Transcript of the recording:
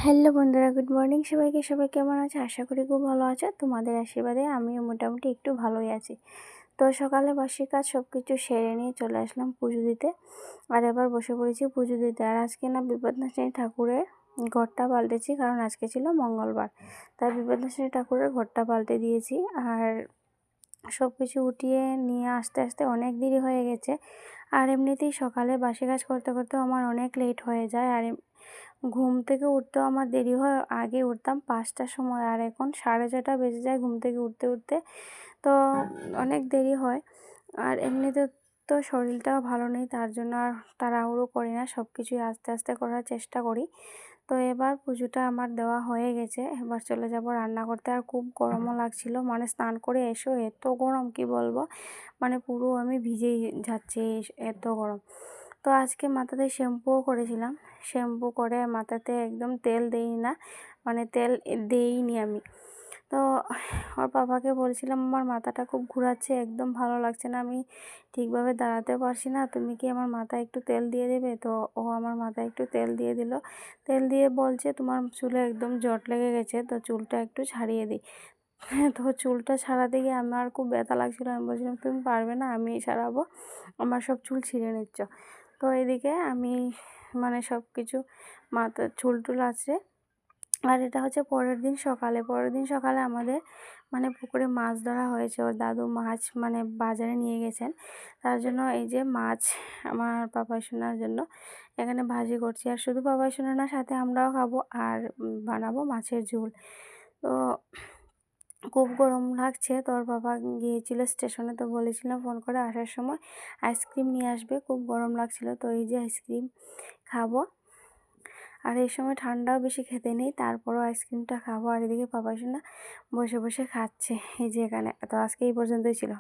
Hello বন্ধুরা, good morning সবাইকে। সবাই কেমন আছে? আশা করি খুব ভালো আছে। তোমাদের আশীর্বাদে আমিও মোটামুটি একটু ভালোই আছি। তো সকালে বাসি কাজ সব কিছু সেরে নিয়ে চলে আসলাম পুজো দিতে। আর এবার বসে পড়েছি পুজো দিতে। আর আজকে না বিপদনাশিনী ঠাকুরের ঘরটা পাল্টেছি, কারণ আজকে ছিল মঙ্গলবার। তাই বিপদনাশিনী ঠাকুরের ঘরটা পাল্টে দিয়েছি। আর সব কিছু উঠিয়ে নিয়ে আসতে আসতে অনেক দেরি হয়ে গেছে। আর এমনিতেই সকালে বাসি কাজ করতে করতেও আমার অনেক লেট হয়ে যায়। আর ঘুম থেকে উঠতেও আমার দেরি হয়। আগে উঠতাম 5টার সময়, আর এখন 6:30 বেজে যায় ঘুম থেকে উঠতে উঠতে। তো অনেক দেরি হয়। আর এমনিতে তো শরীরটাও ভালো নেই, তার জন্য আর তাড়াহুড়ো করি না, সব কিছুই আস্তে আস্তে করার চেষ্টা করি। তো এবার পুজোটা আমার দেওয়া হয়ে গেছে। এবার চলে যাব রান্না করতে। আর খুব গরমও লাগছিল, মানে স্নান করে এসো এত গরম কি বলবো, মানে পুরো আমি ভিজেই যাচ্ছি, এত গরম। তো আজকে মাথাতে শ্যাম্পুও করেছিলাম। শ্যাম্পু করে মাথাতে একদম তেল দেই না, মানে তেল দেইনি আমি। তো ওর বাবাকে বলছিলাম আমার মাথাটা খুব ঘোরাচ্ছে, একদম ভালো লাগছে না, আমি ঠিকভাবে দাঁড়াতে পারছি না, তুমি কি আমার মাথায় একটু তেল দিয়ে দেবে? তো ও আমার মাথায় একটু তেল দিয়ে দিল। তেল দিয়ে বলছে তোমার চুলে একদম জট লেগে গেছে, তো চুলটা একটু ছাড়িয়ে দিই। তো চুলটা ছাড়াতে গিয়ে আমার খুব ব্যথা লাগছিলো। আমি বলছিলাম তুমি পারবে না, আমিই ছাড়াবো, আমার সব চুল ছিঁড়ে নিচ্ছ। তো এদিকে আমি মানে সব কিছু মাথার চুল টুল আঁচড়ে, আর এটা হচ্ছে পরের দিন সকালে আমাদের মানে পুকুরে মাছ ধরা হয়েছে। ওর দাদু মাছ মানে বাজারে নিয়ে গেছেন, তার জন্য এই যে মাছ আমার পাপাই সোনার জন্য এখানে ভাজি করছি। আর শুধু পাপাই সোনা না, সাথে আমরাও খাবো। আর বানাবো মাছের ঝোল। তো খুব গরম লাগছে। তোর বাবা গিয়েছিল স্টেশনে, তো বলেছিলাম ফোন করে আসার সময় আইসক্রিম নিয়ে আসবে, খুব গরম লাগছিল। তো এই যে আইসক্রিম খাবো। আর এই সময় ঠান্ডাও বেশি খেতে নেই, তারপরও আইসক্রিমটা খাবো। আর এদিকে পাপাই সোনা বসে বসে খাচ্ছে এই যে এখানে। তো আজকে এই পর্যন্তই ছিল।